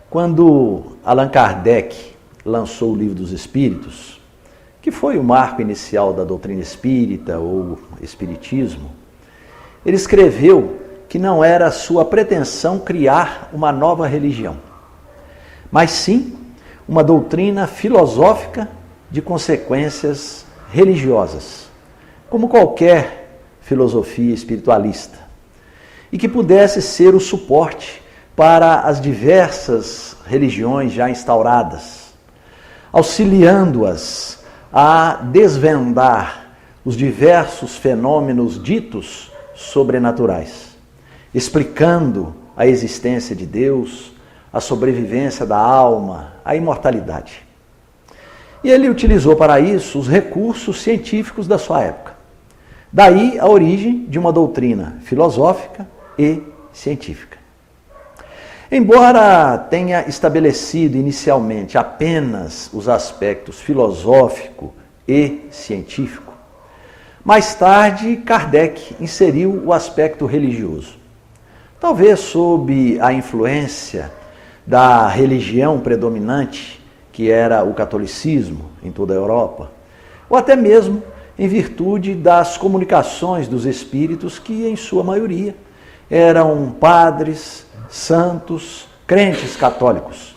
Quando Allan Kardec lançou o Livro dos Espíritos, que foi o marco inicial da doutrina espírita ou espiritismo, ele escreveu que não era sua pretensão criar uma nova religião, mas sim uma doutrina filosófica de consequências religiosas, como qualquer filosofia espiritualista, e que pudesse ser o suporte para as diversas religiões já instauradas, auxiliando-as a desvendar os diversos fenômenos ditos sobrenaturais, explicando a existência de Deus, a sobrevivência da alma, a imortalidade. E ele utilizou para isso os recursos científicos da sua época. Daí a origem de uma doutrina filosófica e científica. Embora tenha estabelecido inicialmente apenas os aspectos filosófico e científico, mais tarde Kardec inseriu o aspecto religioso. Talvez sob a influência da religião predominante, que era o catolicismo em toda a Europa, ou até mesmo em virtude das comunicações dos espíritos que, em sua maioria, eram padres, santos, crentes católicos,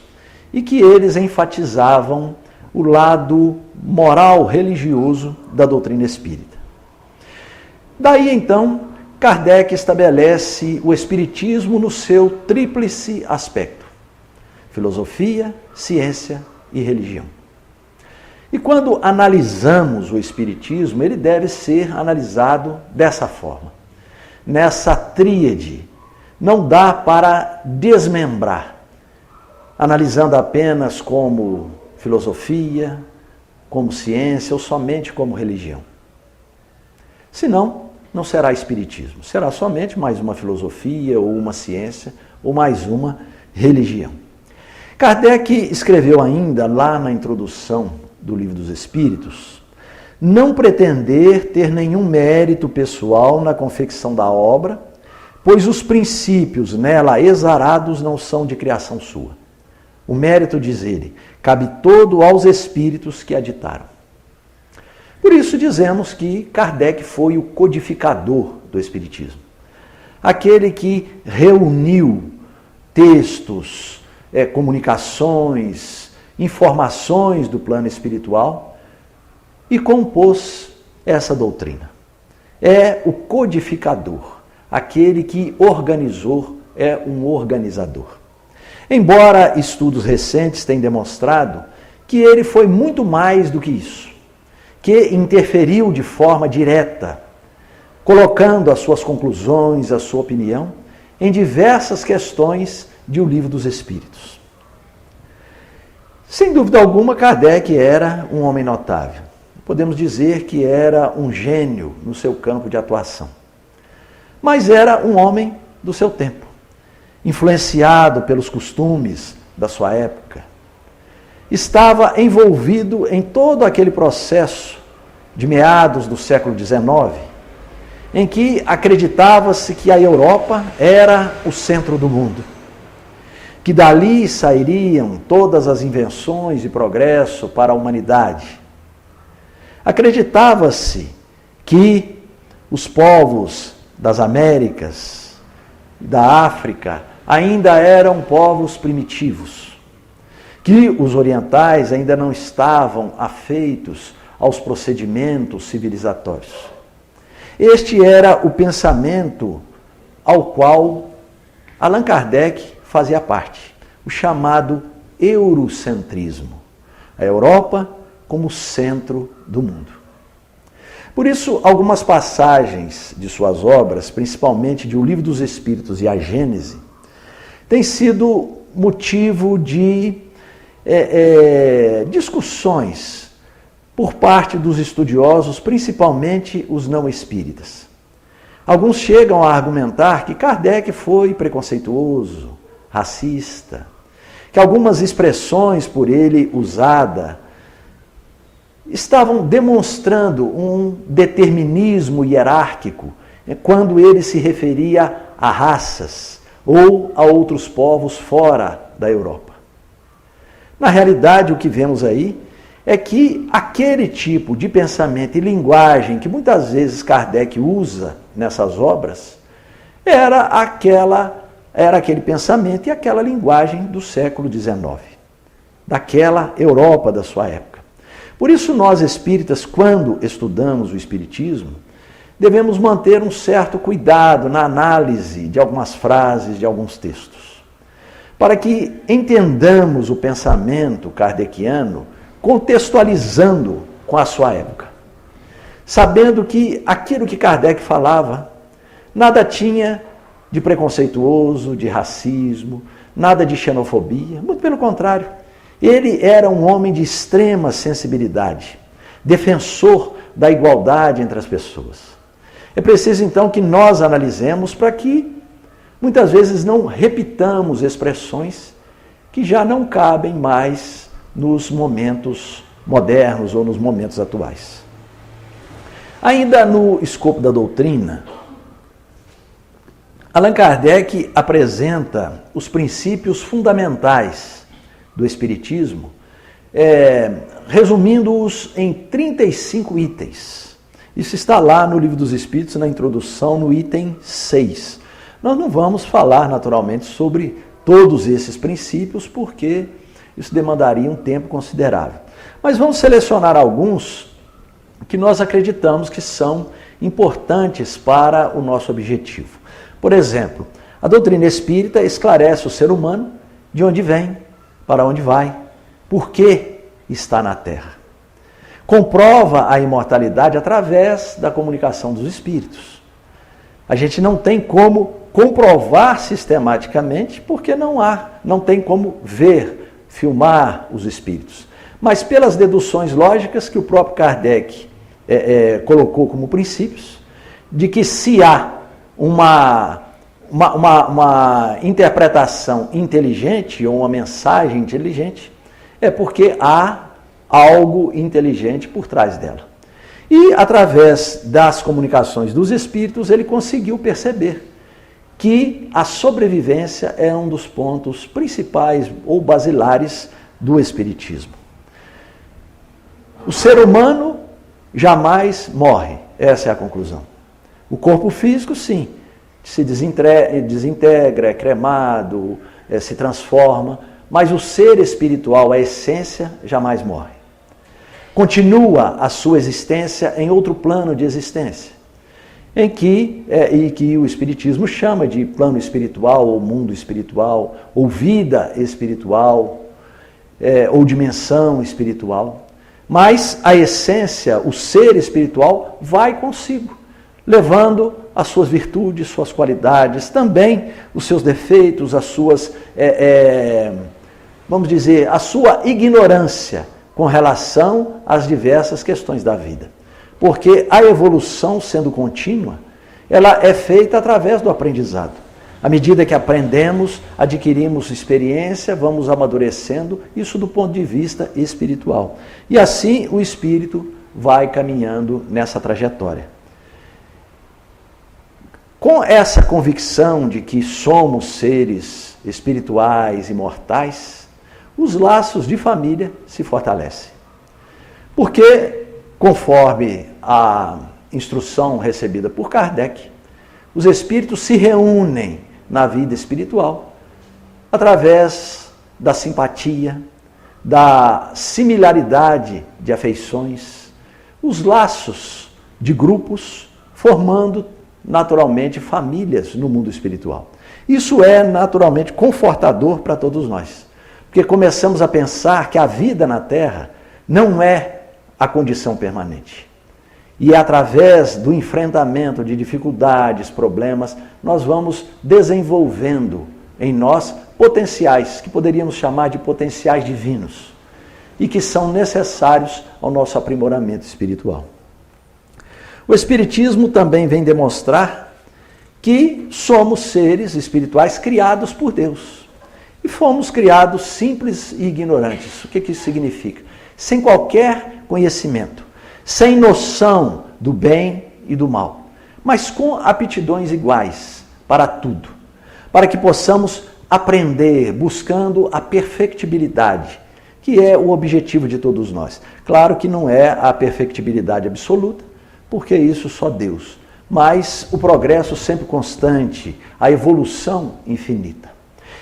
e que eles enfatizavam o lado moral religioso da doutrina espírita. Daí, então, Kardec estabelece o espiritismo no seu tríplice aspecto: filosofia, ciência e religião. E quando analisamos o espiritismo, ele deve ser analisado dessa forma, nessa tríade. Não dá para desmembrar, analisando apenas como filosofia, como ciência ou somente como religião. Senão, não será espiritismo, será somente mais uma filosofia ou uma ciência ou mais uma religião. Kardec escreveu ainda, lá na introdução do Livro dos Espíritos, não pretender ter nenhum mérito pessoal na confecção da obra, pois os princípios nela exarados não são de criação sua. O mérito, diz ele, cabe todo aos espíritos que a ditaram. Por isso dizemos que Kardec foi o codificador do espiritismo, aquele que reuniu textos, comunicações, informações do plano espiritual e compôs essa doutrina. É o codificador, aquele que organizou, é um organizador. Embora estudos recentes tenham demonstrado que ele foi muito mais do que isso, que interferiu de forma direta, colocando as suas conclusões, a sua opinião, em diversas questões de O Livro dos Espíritos. Sem dúvida alguma, Kardec era um homem notável. Podemos dizer que era um gênio no seu campo de atuação. Mas era um homem do seu tempo, influenciado pelos costumes da sua época. Estava envolvido em todo aquele processo de meados do século XIX, em que acreditava-se que a Europa era o centro do mundo, que dali sairiam todas as invenções e progresso para a humanidade. Acreditava-se que os povos das Américas, da África, ainda eram povos primitivos, que os orientais ainda não estavam afeitos aos procedimentos civilizatórios. Este era o pensamento ao qual Allan Kardec fazia parte, o chamado eurocentrismo, a Europa como centro do mundo. Por isso, algumas passagens de suas obras, principalmente de O Livro dos Espíritos e a Gênese, têm sido motivo de discussões por parte dos estudiosos, principalmente os não espíritas. Alguns chegam a argumentar que Kardec foi preconceituoso, racista, que algumas expressões por ele usadas estavam demonstrando um determinismo hierárquico quando ele se referia a raças ou a outros povos fora da Europa. Na realidade, o que vemos aí é que aquele tipo de pensamento e linguagem que muitas vezes Kardec usa nessas obras era aquele pensamento e aquela linguagem do século XIX, daquela Europa da sua época. Por isso nós espíritas, quando estudamos o Espiritismo, devemos manter um certo cuidado na análise de algumas frases, de alguns textos, para que entendamos o pensamento kardeciano contextualizando com a sua época, sabendo que aquilo que Kardec falava nada tinha de preconceituoso, de racismo, nada de xenofobia, muito pelo contrário. Ele era um homem de extrema sensibilidade, defensor da igualdade entre as pessoas. É preciso então que nós analisemos para que muitas vezes não repitamos expressões que já não cabem mais nos momentos modernos ou nos momentos atuais. Ainda no escopo da doutrina, Allan Kardec apresenta os princípios fundamentais do Espiritismo, resumindo-os em 35 itens. Isso está lá no Livro dos Espíritos, na introdução, no item 6. Nós não vamos falar, naturalmente, sobre todos esses princípios, porque isso demandaria um tempo considerável. Mas vamos selecionar alguns que nós acreditamos que são importantes para o nosso objetivo. Por exemplo, a doutrina espírita esclarece o ser humano de onde vem, para onde vai, por que está na Terra. Comprova a imortalidade através da comunicação dos espíritos. A gente não tem como comprovar sistematicamente, porque não tem como ver, filmar os espíritos. Mas pelas deduções lógicas que o próprio Kardec colocou como princípios, de que se há uma interpretação inteligente ou uma mensagem inteligente, é porque há algo inteligente por trás dela. E através das comunicações dos espíritos, ele conseguiu perceber que a sobrevivência é um dos pontos principais ou basilares do espiritismo. O ser humano jamais morre, essa é a conclusão. O corpo físico, sim, se desintegra, é cremado, se transforma, mas o ser espiritual, a essência, jamais morre. Continua a sua existência em outro plano de existência, e que o Espiritismo chama de plano espiritual, ou mundo espiritual, ou vida espiritual, ou dimensão espiritual. Mas a essência, o ser espiritual, vai consigo, levando as suas virtudes, suas qualidades, também os seus defeitos, as suas, vamos dizer, a sua ignorância com relação às diversas questões da vida. Porque a evolução, sendo contínua, ela é feita através do aprendizado. À medida que aprendemos, adquirimos experiência, vamos amadurecendo, isso do ponto de vista espiritual. E assim o espírito vai caminhando nessa trajetória. Com essa convicção de que somos seres espirituais, imortais, os laços de família se fortalecem. Porque, conforme a instrução recebida por Kardec, os espíritos se reúnem na vida espiritual através da simpatia, da similaridade de afeições, os laços de grupos, formando naturalmente famílias no mundo espiritual. Isso é naturalmente confortador para todos nós, porque começamos a pensar que a vida na Terra não é a condição permanente. E através do enfrentamento de dificuldades, problemas, nós vamos desenvolvendo em nós potenciais, que poderíamos chamar de potenciais divinos, e que são necessários ao nosso aprimoramento espiritual. O Espiritismo também vem demonstrar que somos seres espirituais criados por Deus. E fomos criados simples e ignorantes. O que isso significa? Sem qualquer conhecimento, sem noção do bem e do mal, mas com aptidões iguais para tudo, para que possamos aprender, buscando a perfectibilidade que é o objetivo de todos nós. Claro que não é a perfectibilidade absoluta, porque isso só Deus, mas o progresso sempre constante, a evolução infinita.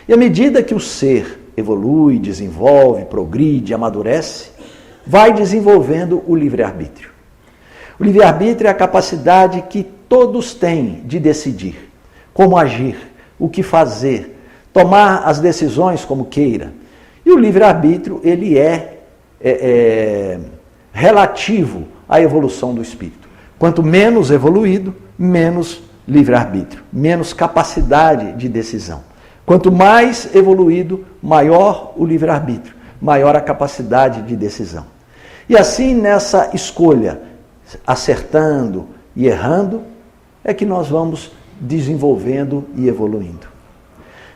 E à medida que o ser evolui, desenvolve, progride, amadurece, vai desenvolvendo o livre-arbítrio. O livre-arbítrio é a capacidade que todos têm de decidir como agir, o que fazer, tomar as decisões como queira. E o livre-arbítrio, ele é relativo à evolução do espírito. Quanto menos evoluído, menos livre-arbítrio, menos capacidade de decisão. Quanto mais evoluído, maior o livre-arbítrio, maior a capacidade de decisão. E assim, nessa escolha, acertando e errando, é que nós vamos desenvolvendo e evoluindo.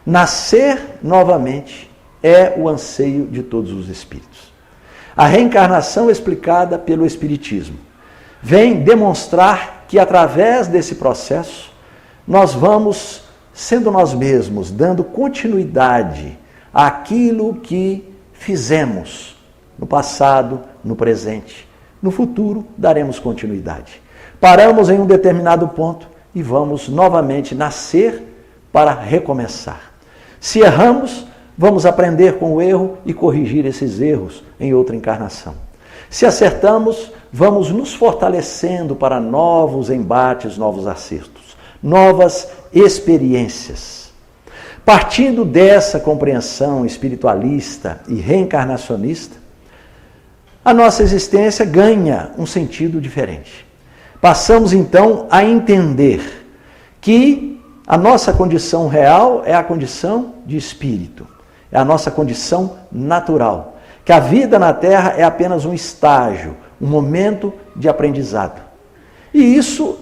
Nascer novamente é o anseio de todos os espíritos. A reencarnação explicada pelo Espiritismo vem demonstrar que através desse processo nós vamos sendo nós mesmos, dando continuidade àquilo que fizemos no passado, no presente. No futuro daremos continuidade. Paramos em um determinado ponto e vamos novamente nascer para recomeçar. Se erramos, vamos aprender com o erro e corrigir esses erros em outra encarnação. Se acertamos, vamos nos fortalecendo para novos embates, novos acertos, novas experiências. Partindo dessa compreensão espiritualista e reencarnacionista, a nossa existência ganha um sentido diferente. Passamos então a entender que a nossa condição real é a condição de espírito, é a nossa condição natural, que a vida na Terra é apenas um estágio, um momento de aprendizado. E isso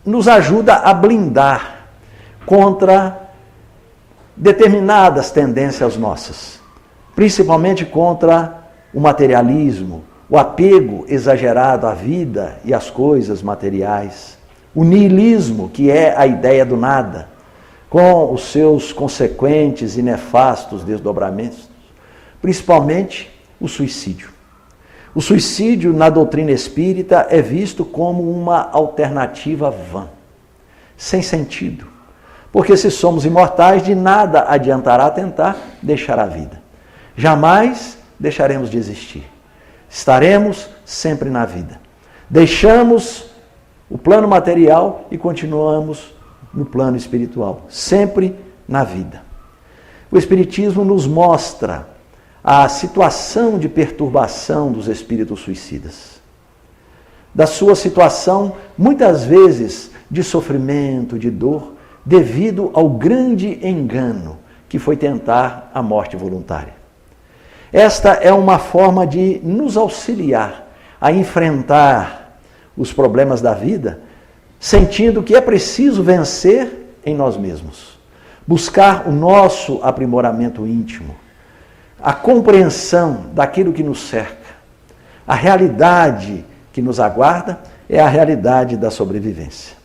nos ajuda a blindar contra determinadas tendências nossas, principalmente contra o materialismo, o apego exagerado à vida e às coisas materiais, o niilismo, que é a ideia do nada, com os seus consequentes e nefastos desdobramentos, principalmente o suicídio. O suicídio na doutrina espírita é visto como uma alternativa vã, sem sentido, porque se somos imortais, de nada adiantará tentar deixar a vida. Jamais deixaremos de existir. Estaremos sempre na vida. Deixamos o plano material e continuamos no plano espiritual, sempre na vida. O Espiritismo nos mostra a situação de perturbação dos espíritos suicidas, da sua situação, muitas vezes, de sofrimento, de dor, devido ao grande engano que foi tentar a morte voluntária. Esta é uma forma de nos auxiliar a enfrentar os problemas da vida, sentindo que é preciso vencer em nós mesmos, buscar o nosso aprimoramento íntimo, a compreensão daquilo que nos cerca. A realidade que nos aguarda é a realidade da sobrevivência.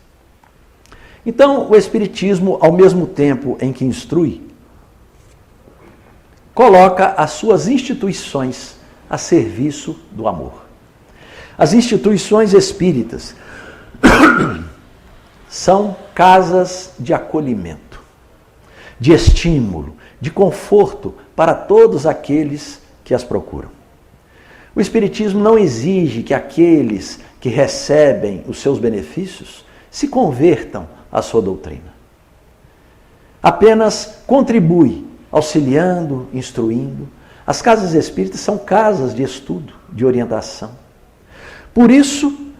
Então, o Espiritismo, ao mesmo tempo em que instrui, coloca as suas instituições a serviço do amor. As instituições espíritas são casas de acolhimento, de estímulo, de conforto para todos aqueles que as procuram. O Espiritismo não exige que aqueles que recebem os seus benefícios se convertam à sua doutrina. Apenas contribui, auxiliando, instruindo. As casas espíritas são casas de estudo, de orientação. Por isso,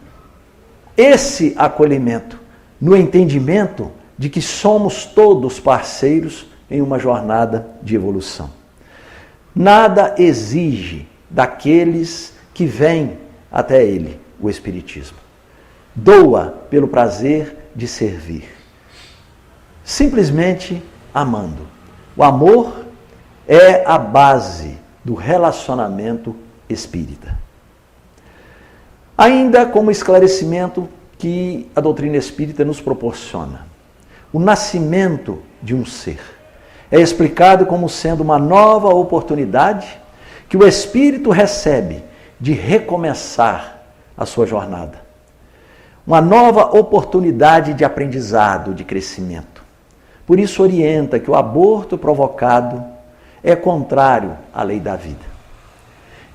esse acolhimento, no entendimento de que somos todos parceiros em uma jornada de evolução. Nada exige daqueles que vêm até ele, o Espiritismo. Doa pelo prazer de servir. Simplesmente amando. O amor é a base do relacionamento espírita. Ainda como esclarecimento que a doutrina espírita nos proporciona. O nascimento de um ser é explicado como sendo uma nova oportunidade que o espírito recebe de recomeçar a sua jornada. Uma nova oportunidade de aprendizado, de crescimento. Por isso orienta que o aborto provocado é contrário à lei da vida.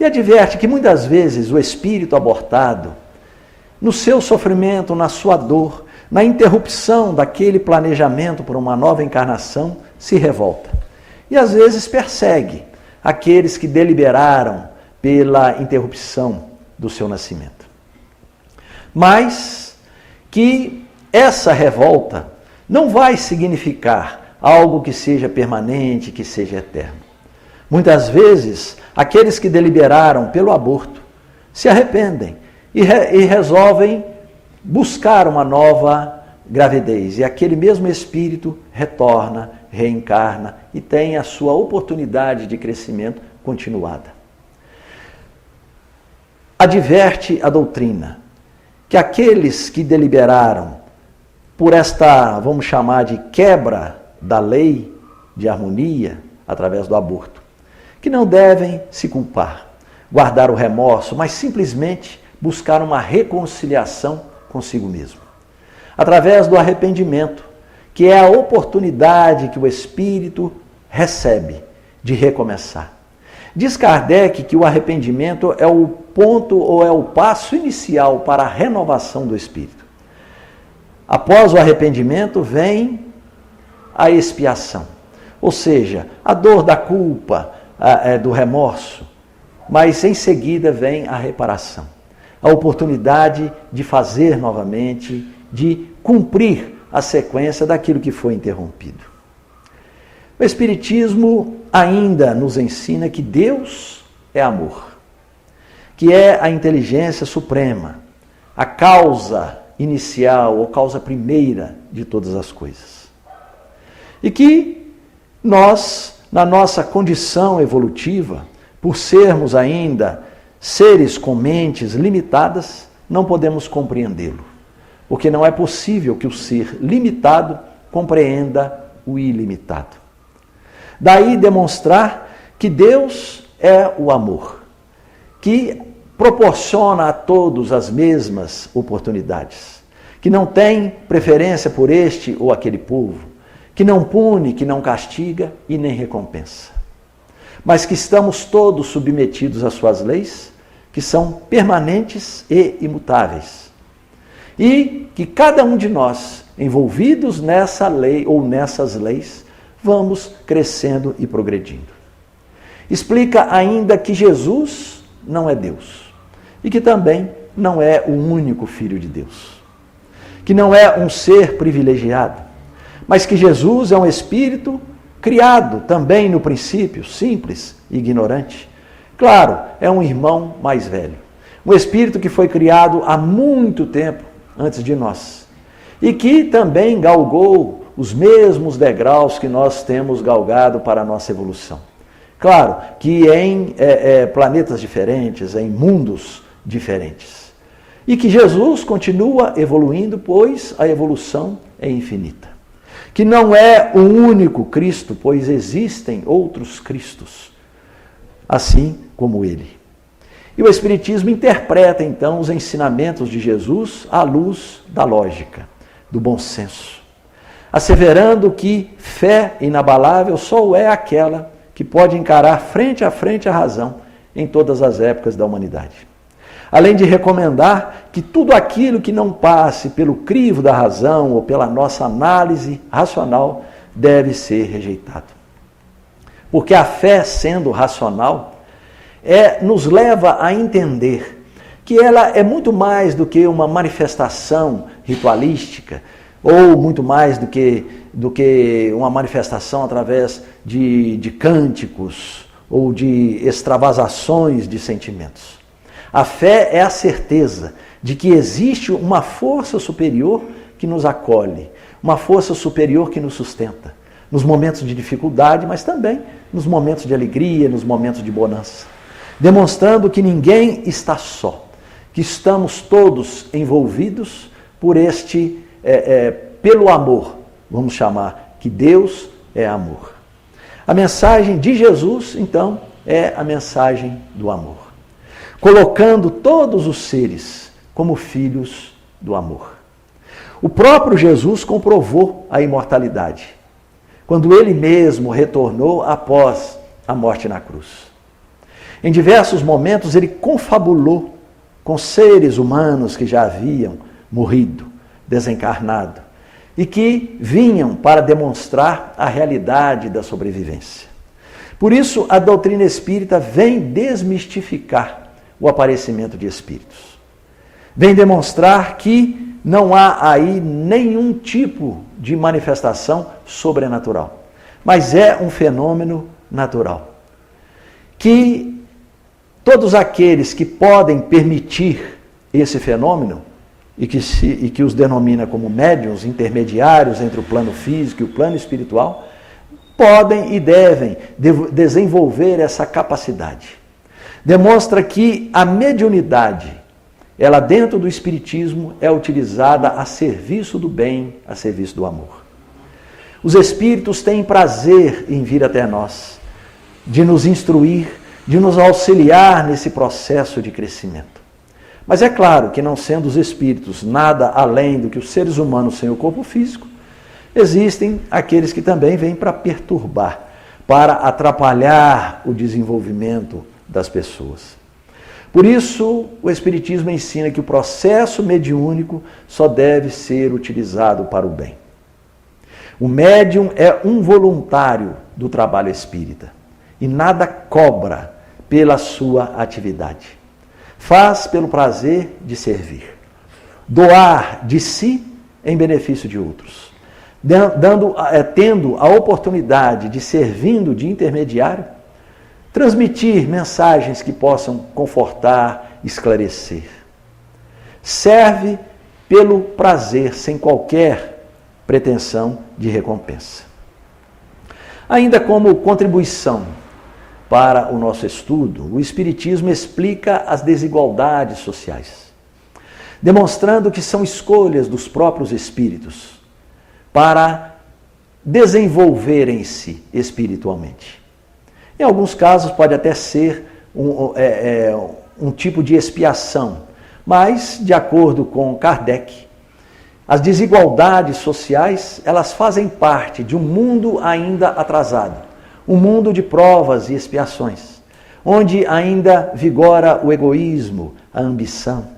E adverte que muitas vezes o espírito abortado, no seu sofrimento, na sua dor, na interrupção daquele planejamento por uma nova encarnação, se revolta. E às vezes persegue aqueles que deliberaram pela interrupção do seu nascimento. Mas que essa revolta não vai significar algo que seja permanente, que seja eterno. Muitas vezes, aqueles que deliberaram pelo aborto se arrependem e resolvem buscar uma nova gravidez. E aquele mesmo espírito retorna, reencarna e tem a sua oportunidade de crescimento continuada. Adverte a doutrina que aqueles que deliberaram por esta, vamos chamar de quebra da lei de harmonia através do aborto, que não devem se culpar, guardar o remorso, mas simplesmente buscar uma reconciliação consigo mesmo. Através do arrependimento, que é a oportunidade que o espírito recebe de recomeçar. Diz Kardec que o arrependimento é o ponto ou é o passo inicial para a renovação do espírito. Após o arrependimento vem a expiação, ou seja, a dor da culpa, do remorso, mas em seguida vem a reparação, a oportunidade de fazer novamente, de cumprir a sequência daquilo que foi interrompido. O Espiritismo ainda nos ensina que Deus é amor, que é a inteligência suprema, a causa inicial ou causa primeira de todas as coisas. E que nós, na nossa condição evolutiva, por sermos ainda seres com mentes limitadas, não podemos compreendê-lo, porque não é possível que o ser limitado compreenda o ilimitado. Daí demonstrar que Deus é o amor, que proporciona a todos as mesmas oportunidades, que não tem preferência por este ou aquele povo, que não pune, que não castiga e nem recompensa, mas que estamos todos submetidos às suas leis, que são permanentes e imutáveis, e que cada um de nós, envolvidos nessa lei ou nessas leis, vamos crescendo e progredindo. Explica ainda que Jesus não é Deus e que também não é o único Filho de Deus, que não é um ser privilegiado, mas que Jesus é um espírito criado também no princípio, simples e ignorante. Claro, é um irmão mais velho, um espírito que foi criado há muito tempo antes de nós e que também galgou os mesmos degraus que nós temos galgado para a nossa evolução. Claro que em planetas diferentes, em mundos diferentes. E que Jesus continua evoluindo, pois a evolução é infinita. Que não é o único Cristo, pois existem outros Cristos, assim como ele. E o Espiritismo interpreta, então, os ensinamentos de Jesus à luz da lógica, do bom senso, asseverando que fé inabalável só é aquela que pode encarar frente a frente a razão em todas as épocas da humanidade. Além de recomendar que tudo aquilo que não passe pelo crivo da razão ou pela nossa análise racional deve ser rejeitado. Porque a fé, sendo racional, nos leva a entender que ela é muito mais do que uma manifestação ritualística, ou muito mais do que uma manifestação através de cânticos ou de extravasações de sentimentos. A fé é a certeza de que existe uma força superior que nos acolhe, uma força superior que nos sustenta, nos momentos de dificuldade, mas também nos momentos de alegria, nos momentos de bonança, demonstrando que ninguém está só, que estamos todos envolvidos por pelo amor, vamos chamar, que Deus é amor. A mensagem de Jesus, então, é a mensagem do amor, colocando todos os seres como filhos do amor. O próprio Jesus comprovou a imortalidade, quando ele mesmo retornou após a morte na cruz. Em diversos momentos ele confabulou com seres humanos que já haviam morrido, desencarnado, e que vinham para demonstrar a realidade da sobrevivência. Por isso, a doutrina espírita vem desmistificar o aparecimento de espíritos. Vem demonstrar que não há aí nenhum tipo de manifestação sobrenatural, mas é um fenômeno natural. Que todos aqueles que podem permitir esse fenômeno, e que os denomina como médiuns intermediários entre o plano físico e o plano espiritual, podem e devem desenvolver essa capacidade. Demonstra que a mediunidade, ela dentro do espiritismo, é utilizada a serviço do bem, a serviço do amor. Os espíritos têm prazer em vir até nós, de nos instruir, de nos auxiliar nesse processo de crescimento. Mas é claro que, não sendo os espíritos nada além do que os seres humanos sem o corpo físico, existem aqueles que também vêm para perturbar, para atrapalhar o desenvolvimento das pessoas. Por isso, o Espiritismo ensina que o processo mediúnico só deve ser utilizado para o bem. O médium é um voluntário do trabalho espírita e nada cobra pela sua atividade. Faz pelo prazer de servir, doar de si em benefício de outros, tendo a oportunidade de, servindo de intermediário, transmitir mensagens que possam confortar, esclarecer. Serve pelo prazer, sem qualquer pretensão de recompensa. Ainda como contribuição para o nosso estudo, o Espiritismo explica as desigualdades sociais, demonstrando que são escolhas dos próprios espíritos para desenvolverem-se espiritualmente. Em alguns casos pode até ser um tipo de expiação, mas, de acordo com Kardec, as desigualdades sociais, elas fazem parte de um mundo ainda atrasado, um mundo de provas e expiações, onde ainda vigora o egoísmo, a ambição,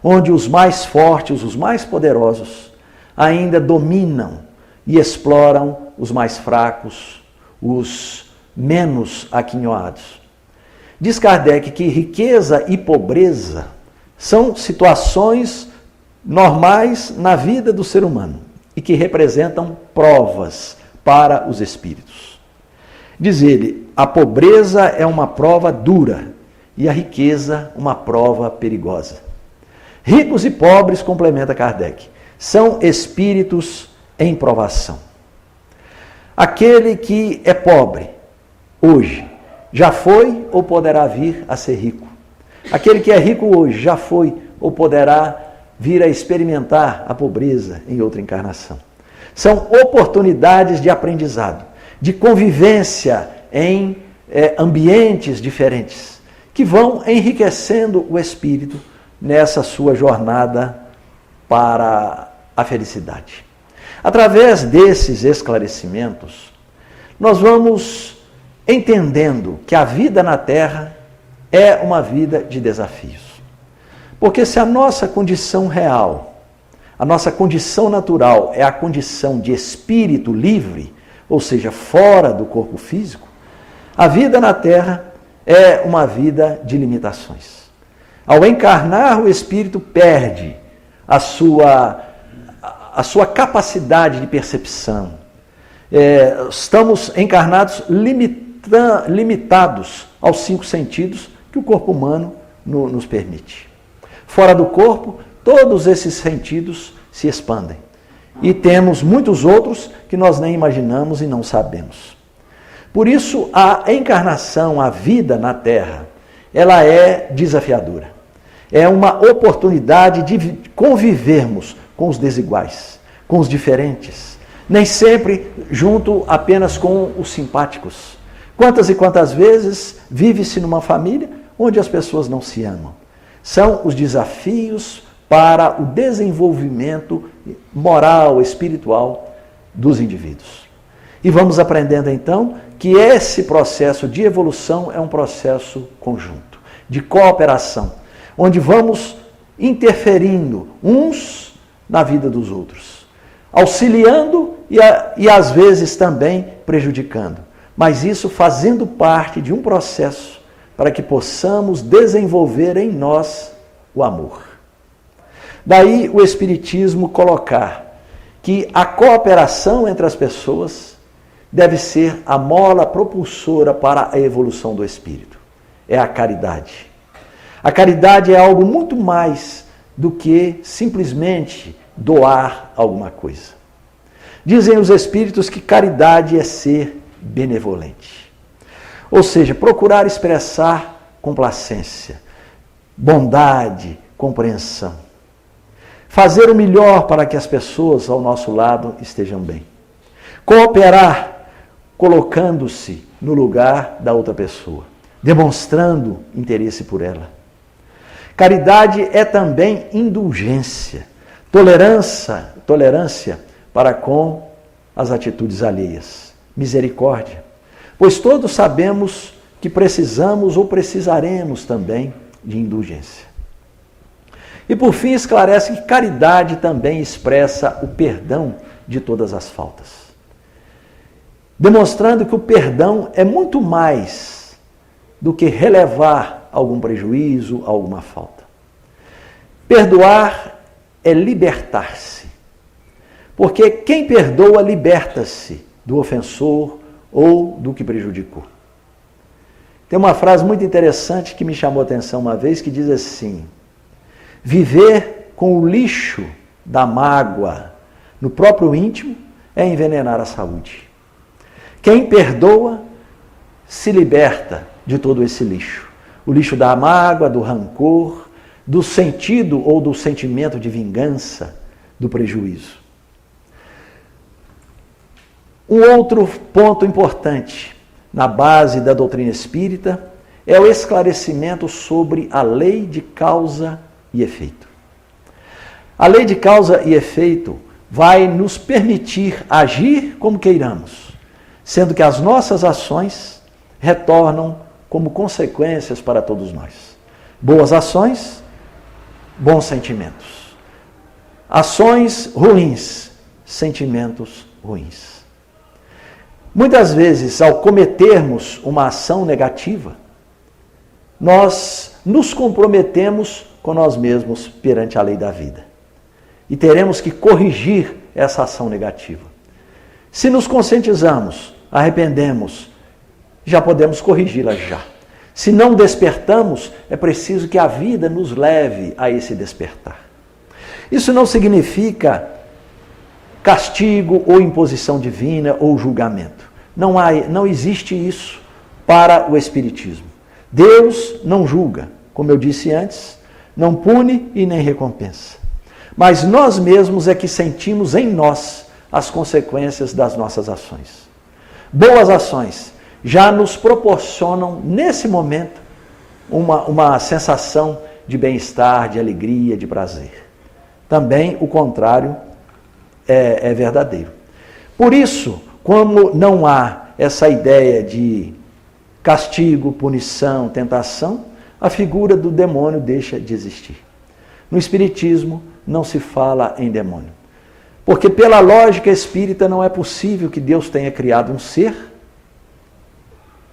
onde os mais fortes, os mais poderosos, ainda dominam e exploram os mais fracos, os menos aquinhoados. Diz Kardec que riqueza e pobreza são situações normais na vida do ser humano e que representam provas para os espíritos. Diz ele, a pobreza é uma prova dura e a riqueza uma prova perigosa. Ricos e pobres, complementa Kardec, são espíritos em provação. Aquele que é pobre hoje já foi ou poderá vir a ser rico. Aquele que é rico hoje já foi ou poderá vir a experimentar a pobreza em outra encarnação. São oportunidades de aprendizado, de convivência em ambientes diferentes, que vão enriquecendo o espírito nessa sua jornada para a felicidade. Através desses esclarecimentos, nós vamos entendendo que a vida na Terra é uma vida de desafios. Porque se a nossa condição real, a nossa condição natural é a condição de espírito livre, ou seja, fora do corpo físico, a vida na Terra é uma vida de limitações. Ao encarnar, o espírito perde a sua capacidade de percepção. Estamos encarnados limitados aos 5 sentidos que o corpo humano nos permite. Fora do corpo, todos esses sentidos se expandem. E temos muitos outros que nós nem imaginamos e não sabemos. Por isso, a encarnação, a vida na Terra, ela é desafiadora. É uma oportunidade de convivermos com os desiguais, com os diferentes. Nem sempre junto apenas com os simpáticos, Quantas e quantas vezes vive-se numa família onde as pessoas não se amam? São os desafios para o desenvolvimento moral, espiritual dos indivíduos. E vamos aprendendo então que esse processo de evolução é um processo conjunto, de cooperação, onde vamos interferindo uns na vida dos outros, auxiliando e às vezes também prejudicando, mas isso fazendo parte de um processo para que possamos desenvolver em nós o amor. Daí o Espiritismo colocar que a cooperação entre as pessoas deve ser a mola propulsora para a evolução do espírito. É a caridade. A caridade é algo muito mais do que simplesmente doar alguma coisa. Dizem os espíritos que caridade é ser benevolente. Ou seja, procurar expressar complacência, bondade, compreensão. Fazer o melhor para que as pessoas ao nosso lado estejam bem. Cooperar, colocando-se no lugar da outra pessoa, demonstrando interesse por ela. Caridade é também indulgência, tolerância para com as atitudes alheias, misericórdia, pois todos sabemos que precisamos ou precisaremos também de indulgência. E por fim esclarece que caridade também expressa o perdão de todas as faltas, demonstrando que o perdão é muito mais do que relevar algum prejuízo, alguma falta. Perdoar é libertar-se, porque quem perdoa liberta-se do ofensor ou do que prejudicou. Tem uma frase muito interessante que me chamou a atenção uma vez, que diz assim: viver com o lixo da mágoa no próprio íntimo é envenenar a saúde. Quem perdoa se liberta de todo esse lixo. O lixo da mágoa, do rancor, do sentido ou do sentimento de vingança, do prejuízo. Um outro ponto importante na base da doutrina espírita é o esclarecimento sobre a lei de causa e efeito. A lei de causa e efeito vai nos permitir agir como queiramos, sendo que as nossas ações retornam como consequências para todos nós. Boas ações, bons sentimentos. Ações ruins, sentimentos ruins. Muitas vezes, ao cometermos uma ação negativa, nós nos comprometemos com nós mesmos perante a lei da vida. E teremos que corrigir essa ação negativa. Se nos conscientizamos, arrependemos, já podemos corrigi-la já. Se não despertamos, é preciso que a vida nos leve a esse despertar. Isso não significa castigo ou imposição divina ou julgamento. Não existe isso para o Espiritismo. Deus não julga, como eu disse antes, não pune e nem recompensa. Mas nós mesmos é que sentimos em nós as consequências das nossas ações. Boas ações já nos proporcionam, nesse momento, uma sensação de bem-estar, de alegria, de prazer. Também o contrário é verdadeiro. Por isso, como não há essa ideia de castigo, punição, tentação, a figura do demônio deixa de existir. No Espiritismo não se fala em demônio. Porque pela lógica espírita não é possível que Deus tenha criado um ser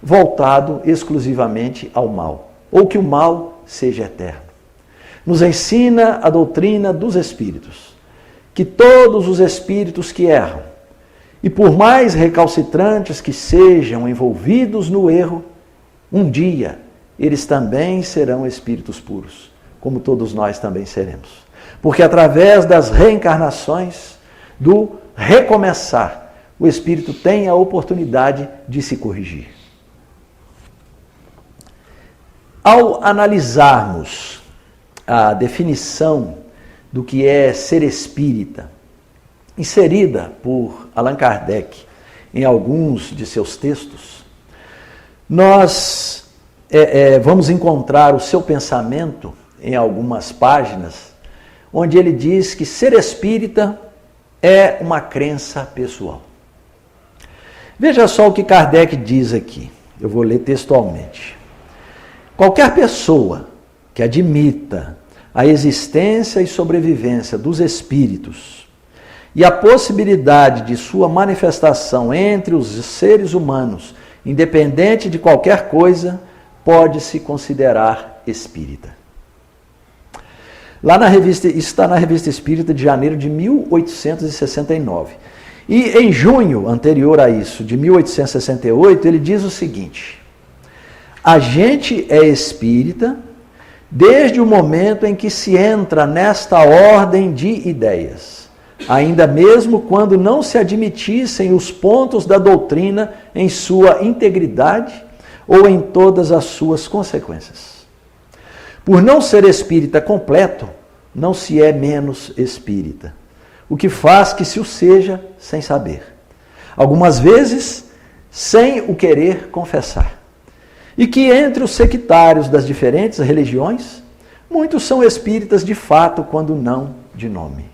voltado exclusivamente ao mal, ou que o mal seja eterno. Nos ensina a doutrina dos espíritos, que todos os espíritos que erram, e por mais recalcitrantes que sejam envolvidos no erro, um dia eles também serão espíritos puros, como todos nós também seremos. Porque através das reencarnações, do recomeçar, o espírito tem a oportunidade de se corrigir. Ao analisarmos a definição do que é ser espírita, inserida por Allan Kardec em alguns de seus textos, nós vamos encontrar o seu pensamento em algumas páginas, onde ele diz que ser espírita é uma crença pessoal. Veja só o que Kardec diz aqui, eu vou ler textualmente. Qualquer pessoa que admita a existência e sobrevivência dos espíritos e a possibilidade de sua manifestação entre os seres humanos, independente de qualquer coisa, pode se considerar espírita. Lá na revista, isso está na Revista Espírita de janeiro de 1869. E em junho anterior a isso, de 1868, ele diz o seguinte: a gente é espírita desde o momento em que se entra nesta ordem de ideias, ainda mesmo quando não se admitissem os pontos da doutrina em sua integridade ou em todas as suas consequências. Por não ser espírita completo, não se é menos espírita, o que faz que se o seja sem saber. Algumas vezes, sem o querer confessar. E que entre os sectários das diferentes religiões, muitos são espíritas de fato, quando não de nome.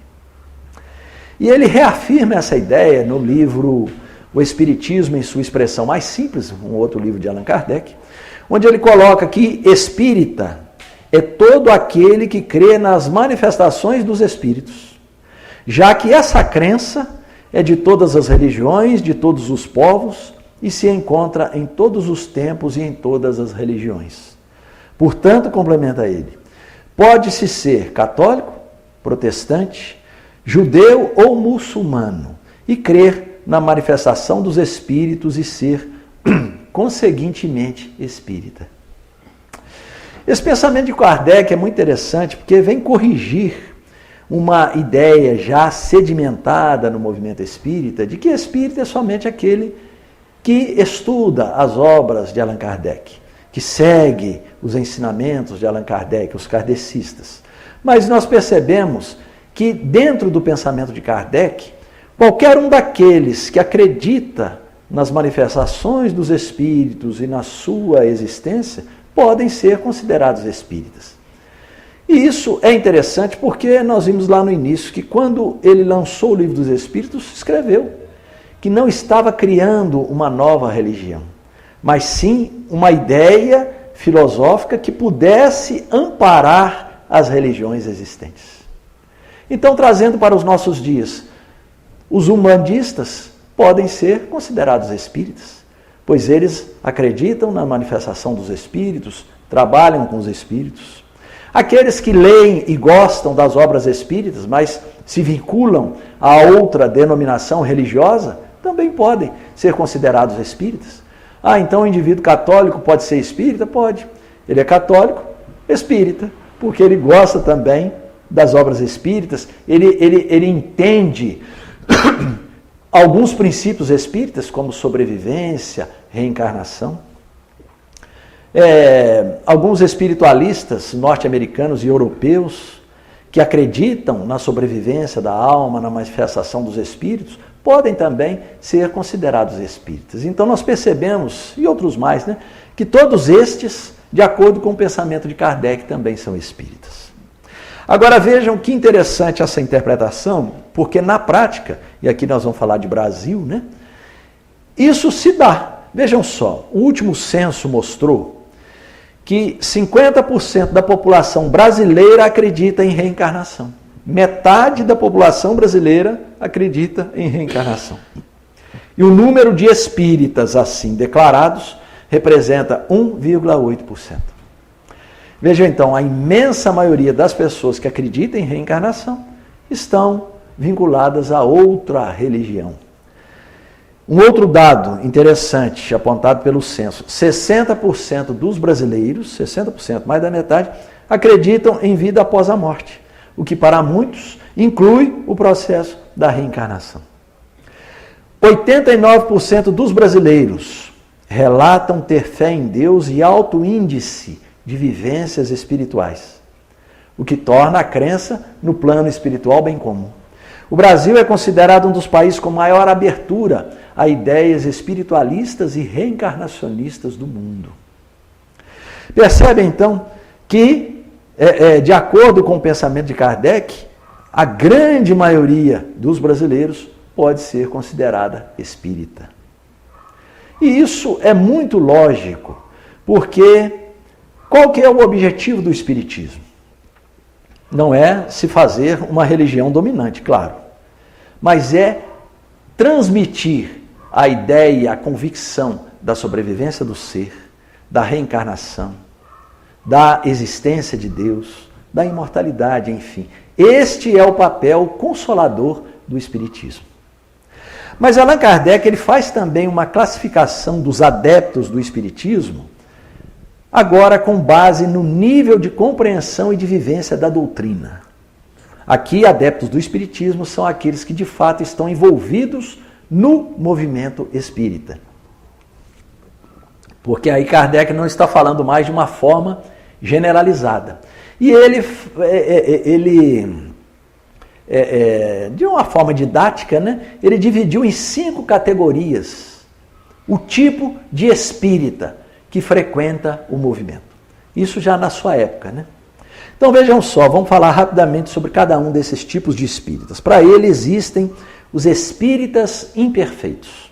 E ele reafirma essa ideia no livro O Espiritismo em sua expressão mais simples, um outro livro de Allan Kardec, onde ele coloca que espírita é todo aquele que crê nas manifestações dos espíritos, já que essa crença é de todas as religiões, de todos os povos, e se encontra em todos os tempos e em todas as religiões. Portanto, complementa ele, pode-se ser católico, protestante, judeu ou muçulmano, e crer na manifestação dos espíritos e ser, conseguintemente, espírita. Esse pensamento de Kardec é muito interessante porque vem corrigir uma ideia já sedimentada no movimento espírita de que espírita é somente aquele que estuda as obras de Allan Kardec, que segue os ensinamentos de Allan Kardec, os kardecistas. Mas nós percebemos que dentro do pensamento de Kardec, qualquer um daqueles que acredita nas manifestações dos espíritos e na sua existência, podem ser considerados espíritas. E isso é interessante porque nós vimos lá no início que quando ele lançou o Livro dos Espíritos, escreveu que não estava criando uma nova religião, mas sim uma ideia filosófica que pudesse amparar as religiões existentes. Então, trazendo para os nossos dias, os umbandistas podem ser considerados espíritas, pois eles acreditam na manifestação dos espíritos, trabalham com os espíritos. Aqueles que leem e gostam das obras espíritas, mas se vinculam a outra denominação religiosa, também podem ser considerados espíritas. Então o indivíduo católico pode ser espírita? Pode. Ele é católico, espírita, porque ele gosta também das obras espíritas, ele entende alguns princípios espíritas, como sobrevivência, reencarnação. Alguns espiritualistas norte-americanos e europeus que acreditam na sobrevivência da alma, na manifestação dos espíritos, podem também ser considerados espíritas. Então nós percebemos, e outros mais, que todos estes, de acordo com o pensamento de Kardec, também são espíritas. Agora vejam que interessante essa interpretação, porque na prática, e aqui nós vamos falar de Brasil, isso se dá. Vejam só, o último censo mostrou que 50% da população brasileira acredita em reencarnação. Metade da população brasileira acredita em reencarnação. E o número de espíritas assim declarados representa 1,8%. Vejam então, a imensa maioria das pessoas que acreditam em reencarnação estão vinculadas a outra religião. Um outro dado interessante apontado pelo censo, 60% dos brasileiros, 60%, mais da metade, acreditam em vida após a morte, o que para muitos inclui o processo da reencarnação. 89% dos brasileiros relatam ter fé em Deus e alto índice de vivências espirituais, o que torna a crença no plano espiritual bem comum. O Brasil é considerado um dos países com maior abertura a ideias espiritualistas e reencarnacionistas do mundo. Percebe então que, de acordo com o pensamento de Kardec, a grande maioria dos brasileiros pode ser considerada espírita. E isso é muito lógico, porque qual que é o objetivo do espiritismo? Não é se fazer uma religião dominante, claro, mas é transmitir a ideia, a convicção da sobrevivência do ser, da reencarnação, da existência de Deus, da imortalidade, enfim. Este é o papel consolador do espiritismo. Mas Allan Kardec ele faz também uma classificação dos adeptos do espiritismo, agora com base no nível de compreensão e de vivência da doutrina. Aqui, adeptos do espiritismo são aqueles que de fato estão envolvidos no movimento espírita. Porque aí Kardec não está falando mais de uma forma generalizada. E ele de uma forma didática, né, ele dividiu em 5 categorias o tipo de espírita que frequenta o movimento. Isso já na sua época, né? Então vejam só, vamos falar rapidamente sobre cada um desses tipos de espíritas. Para ele existem os espíritas imperfeitos.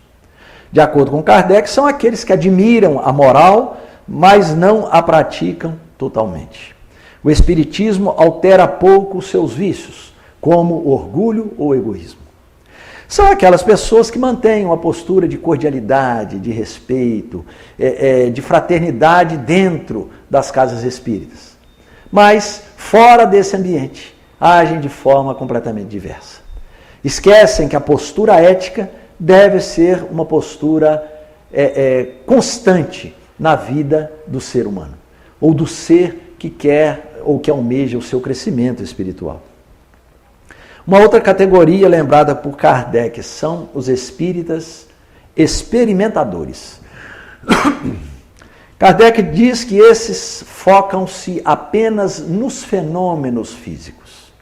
De acordo com Kardec, são aqueles que admiram a moral, mas não a praticam totalmente. O espiritismo altera pouco os seus vícios, como orgulho ou egoísmo. São aquelas pessoas que mantêm uma postura de cordialidade, de respeito, de fraternidade dentro das casas espíritas. Mas, fora desse ambiente, agem de forma completamente diversa. Esquecem que a postura ética deve ser uma postura constante na vida do ser humano, ou do ser que quer ou que almeja o seu crescimento espiritual. Uma outra categoria lembrada por Kardec são os espíritas experimentadores. Kardec diz que esses focam-se apenas nos fenômenos físicos,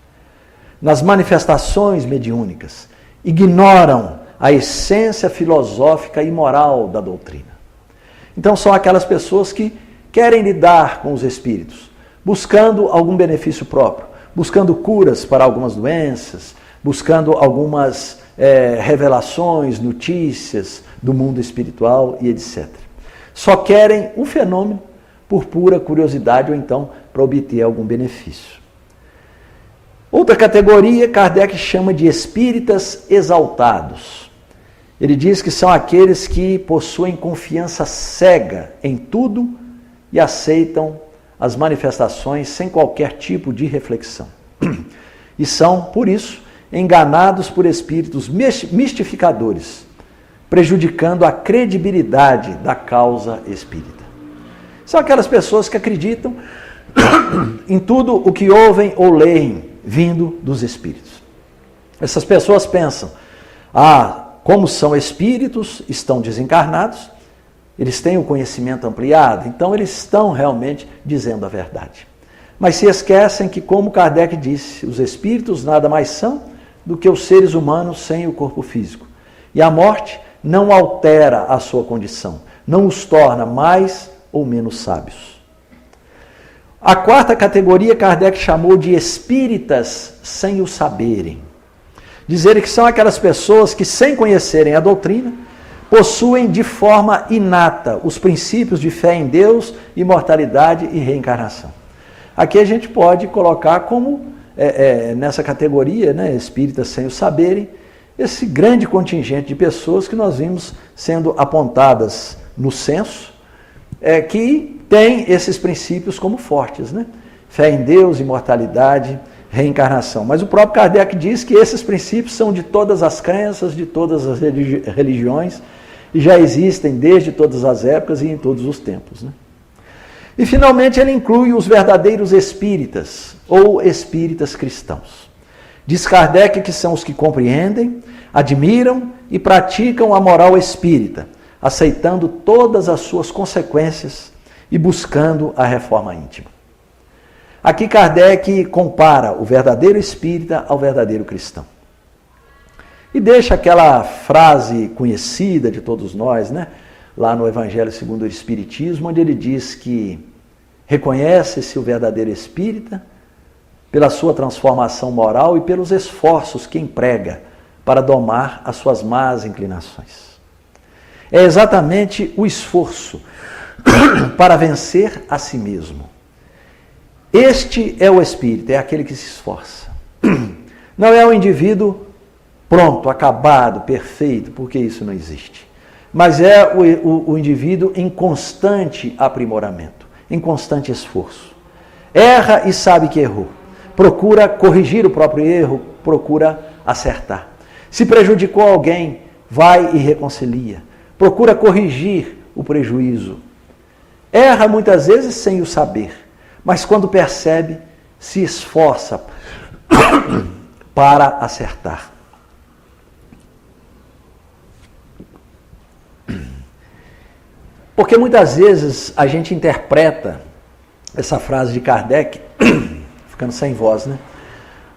nas manifestações mediúnicas, ignoram a essência filosófica e moral da doutrina. Então são aquelas pessoas que querem lidar com os espíritos, buscando algum benefício próprio, buscando curas para algumas doenças, buscando algumas revelações, notícias do mundo espiritual e etc. Só querem um fenômeno por pura curiosidade ou então para obter algum benefício. Outra categoria, Kardec chama de espíritas exaltados. Ele diz que são aqueles que possuem confiança cega em tudo e aceitam as manifestações sem qualquer tipo de reflexão. E são, por isso, enganados por espíritos mistificadores, prejudicando a credibilidade da causa espírita. São aquelas pessoas que acreditam em tudo o que ouvem ou leem vindo dos espíritos. Essas pessoas pensam, como são espíritos, estão desencarnados, eles têm o conhecimento ampliado, então eles estão realmente dizendo a verdade. Mas se esquecem que, como Kardec disse, os espíritos nada mais são do que os seres humanos sem o corpo físico. E a morte não altera a sua condição, não os torna mais ou menos sábios. A quarta categoria, Kardec chamou de espíritas sem o saberem. Dizer que são aquelas pessoas que, sem conhecerem a doutrina, possuem de forma inata os princípios de fé em Deus, imortalidade e reencarnação. Aqui a gente pode colocar como, nessa categoria, né, espíritas sem o saberem, esse grande contingente de pessoas que nós vimos sendo apontadas no censo, que tem esses princípios como fortes, né? Fé em Deus, imortalidade, reencarnação. Mas o próprio Kardec diz que esses princípios são de todas as crenças, de todas as religiões, e já existem desde todas as épocas e em todos os tempos, né? E finalmente ele inclui os verdadeiros espíritas, ou espíritas cristãos. Diz Kardec que são os que compreendem, admiram e praticam a moral espírita, aceitando todas as suas consequências e buscando a reforma íntima. Aqui Kardec compara o verdadeiro espírita ao verdadeiro cristão. E deixa aquela frase conhecida de todos nós, né? Lá no Evangelho segundo o Espiritismo, onde ele diz que reconhece-se o verdadeiro espírita pela sua transformação moral e pelos esforços que emprega para domar as suas más inclinações. É exatamente o esforço para vencer a si mesmo. Este é o espírito, é aquele que se esforça. Não é o indivíduo pronto, acabado, perfeito, porque isso não existe. Mas é o indivíduo em constante aprimoramento, em constante esforço. Erra e sabe que errou. Procura corrigir o próprio erro, procura acertar. Se prejudicou alguém, vai e reconcilia. Procura corrigir o prejuízo. Erra muitas vezes sem o saber, mas quando percebe, se esforça para acertar. Porque muitas vezes a gente interpreta essa frase de Kardec, ficando sem voz, né?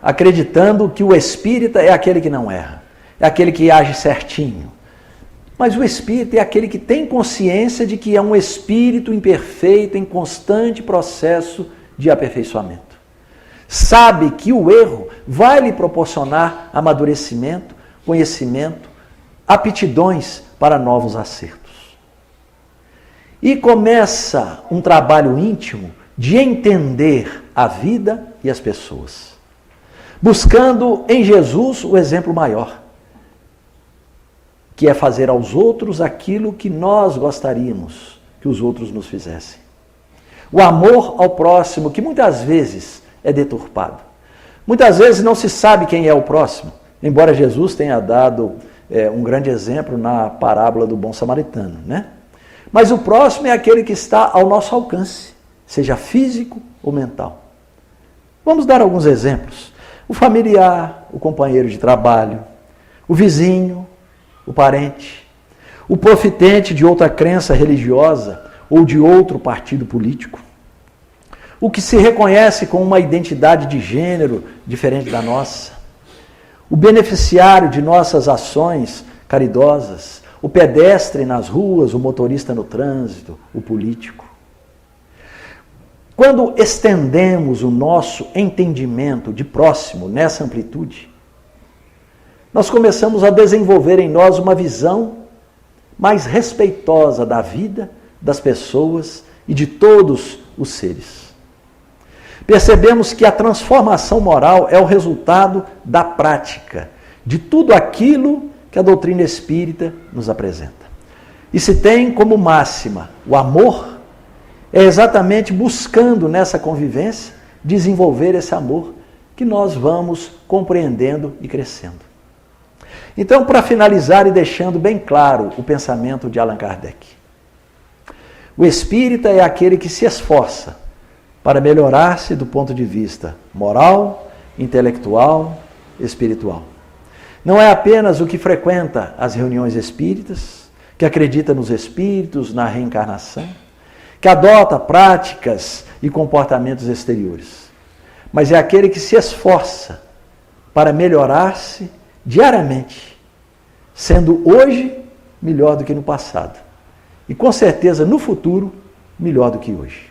Acreditando que o espírita é aquele que não erra, é aquele que age certinho. Mas o espírita é aquele que tem consciência de que é um espírito imperfeito em constante processo de aperfeiçoamento. Sabe que o erro vai lhe proporcionar amadurecimento, conhecimento, aptidões para novos acertos. E começa um trabalho íntimo de entender a vida e as pessoas, buscando em Jesus o exemplo maior, que é fazer aos outros aquilo que nós gostaríamos que os outros nos fizessem. O amor ao próximo, que muitas vezes é deturpado. Muitas vezes não se sabe quem é o próximo, embora Jesus tenha dado um grande exemplo na parábola do bom samaritano, né? Mas o próximo é aquele que está ao nosso alcance, seja físico ou mental. Vamos dar alguns exemplos. O familiar, o companheiro de trabalho, o vizinho, o parente, o profitente de outra crença religiosa ou de outro partido político, o que se reconhece com uma identidade de gênero diferente da nossa, o beneficiário de nossas ações caridosas, o pedestre nas ruas, o motorista no trânsito, o político. Quando estendemos o nosso entendimento de próximo nessa amplitude, nós começamos a desenvolver em nós uma visão mais respeitosa da vida, das pessoas e de todos os seres. Percebemos que a transformação moral é o resultado da prática de tudo aquilo que a doutrina espírita nos apresenta. E se tem como máxima o amor, é exatamente buscando nessa convivência desenvolver esse amor que nós vamos compreendendo e crescendo. Então, para finalizar e deixando bem claro o pensamento de Allan Kardec, o espírita é aquele que se esforça para melhorar-se do ponto de vista moral, intelectual, espiritual. Não é apenas o que frequenta as reuniões espíritas, que acredita nos espíritos, na reencarnação, que adota práticas e comportamentos exteriores, mas é aquele que se esforça para melhorar-se diariamente, sendo hoje melhor do que no passado e com certeza no futuro melhor do que hoje.